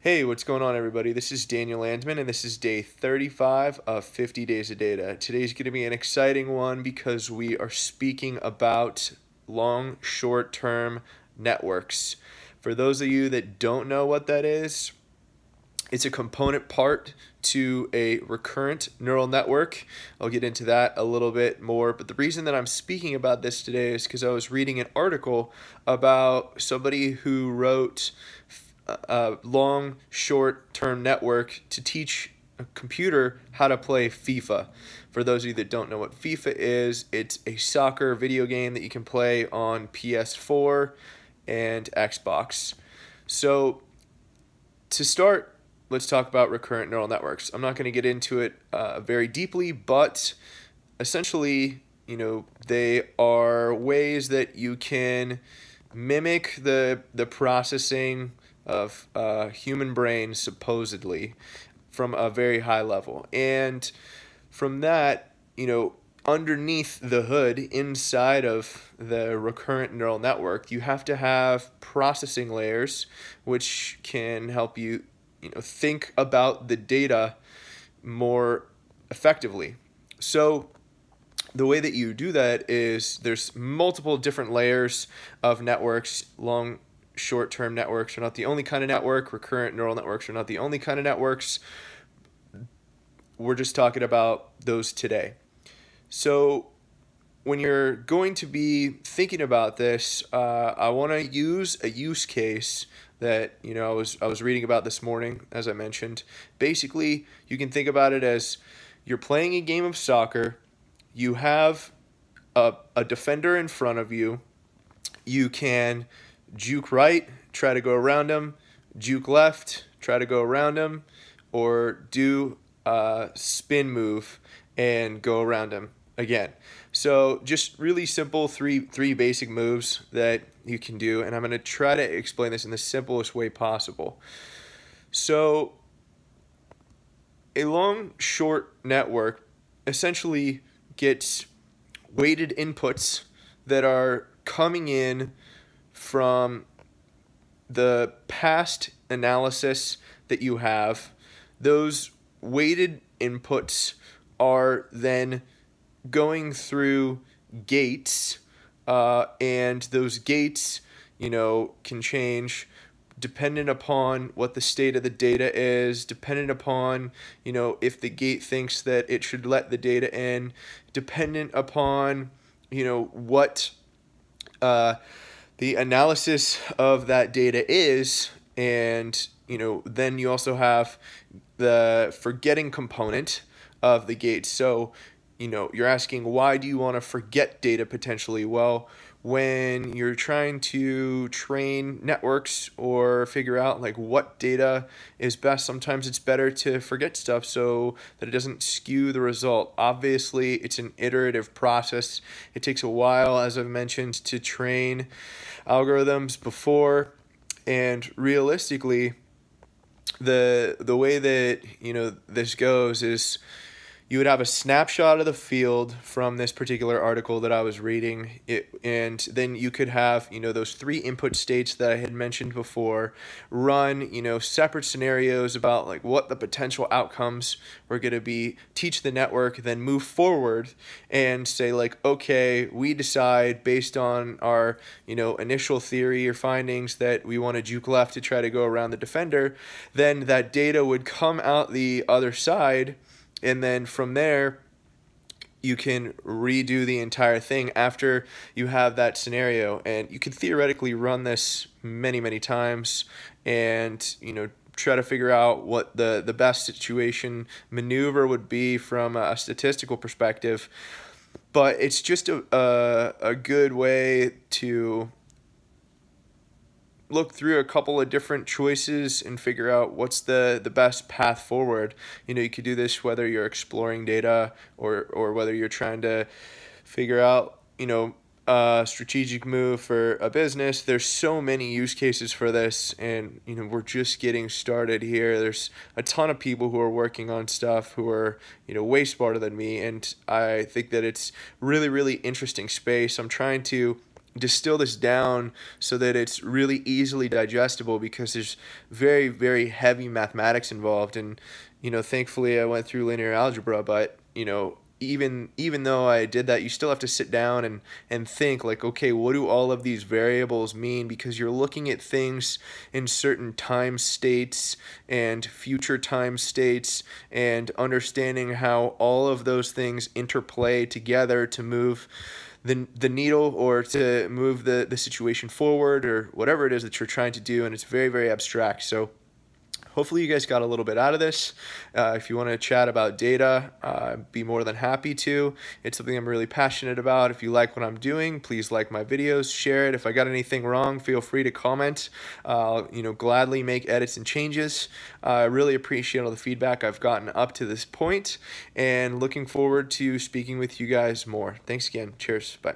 Hey, what's going on, everybody? This is Daniel Landman, and this is day 35 of 50 Days of Data. Today's going to be an exciting one because we are speaking about long, short-term networks. For those of you that don't know what that is, it's a component part to a recurrent neural network. I'll get into that a little bit more, but the reason that I'm speaking about this today is because I was reading an article about somebody who wrote a long, short-term network to teach a computer how to play FIFA. For those of you that don't know what FIFA is, it's a soccer video game that you can play on PS4 and Xbox. So to start, let's talk about recurrent neural networks. I'm not going to get into it very deeply, but essentially, they are ways that you can mimic the processing of human brains, supposedly, from a very high level. And from that, underneath the hood, inside of the recurrent neural network, you have to have processing layers which can help you, think about the data more effectively. So the way that you do that is there's multiple different layers of networks. Long, short-term networks are not the only kind of network. Recurrent neural networks are not the only kind of networks. We're just talking about those today. So when you're going to be thinking about this, I want to use a use case that I was reading about this morning, as I mentioned. Basically, you can think about it as you're playing a game of soccer. You have a defender in front of you. You can juke right, try to go around him, juke left, try to go around him, or do a spin move and go around him again. So just really simple three basic moves that you can do, and I'm going to try to explain this in the simplest way possible. So a long short network essentially gets weighted inputs that are coming in from the past analysis that you have. Those weighted inputs are then going through gates, and those gates, can change dependent upon what the state of the data is, dependent upon, if the gate thinks that it should let the data in, dependent upon, what the analysis of that data is. And then you also have the forgetting component of the gate. So you're asking, why do you want to forget data potentially? Well, when you're trying to train networks or figure out what data is best, sometimes it's better to forget stuff so that it doesn't skew the result. Obviously, it's an iterative process. It takes a while, as I've mentioned, to train algorithms before, and realistically, the way that this goes is you would have a snapshot of the field from this particular article that I was reading, and then you could have, those three input states that I had mentioned before, run, separate scenarios about what the potential outcomes were going to be, teach the network, then move forward and say okay, we decide based on our, initial theory or findings that we want to juke left to try to go around the defender. Then that data would come out the other side, and then from there, you can redo the entire thing after you have that scenario. And you can theoretically run this many, many times and, try to figure out what the best situation maneuver would be from a statistical perspective. But it's just a good way to look through a couple of different choices and figure out what's the best path forward. You could do this whether you're exploring data or whether you're trying to figure out, a strategic move for a business. There's so many use cases for this, and we're just getting started here. There's a ton of people who are working on stuff who are way smarter than me, and I think that it's really, really interesting space. I'm trying to distill this down so that it's really easily digestible, because there's very, very heavy mathematics involved. And, thankfully I went through linear algebra, but, even though I did that, you still have to sit down and think like, okay, what do all of these variables mean? Because you're looking at things in certain time states and future time states, and understanding how all of those things interplay together to move the needle, or to move the situation forward, or whatever it is that you're trying to do. And it's very, very abstract. So hopefully you guys got a little bit out of this. If you want to chat about data, be more than happy to. It's something I'm really passionate about. If you like what I'm doing, please like my videos, share it. If I got anything wrong, feel free to comment. I'll gladly make edits and changes. I really appreciate all the feedback I've gotten up to this point, and looking forward to speaking with you guys more. Thanks again. Cheers. Bye.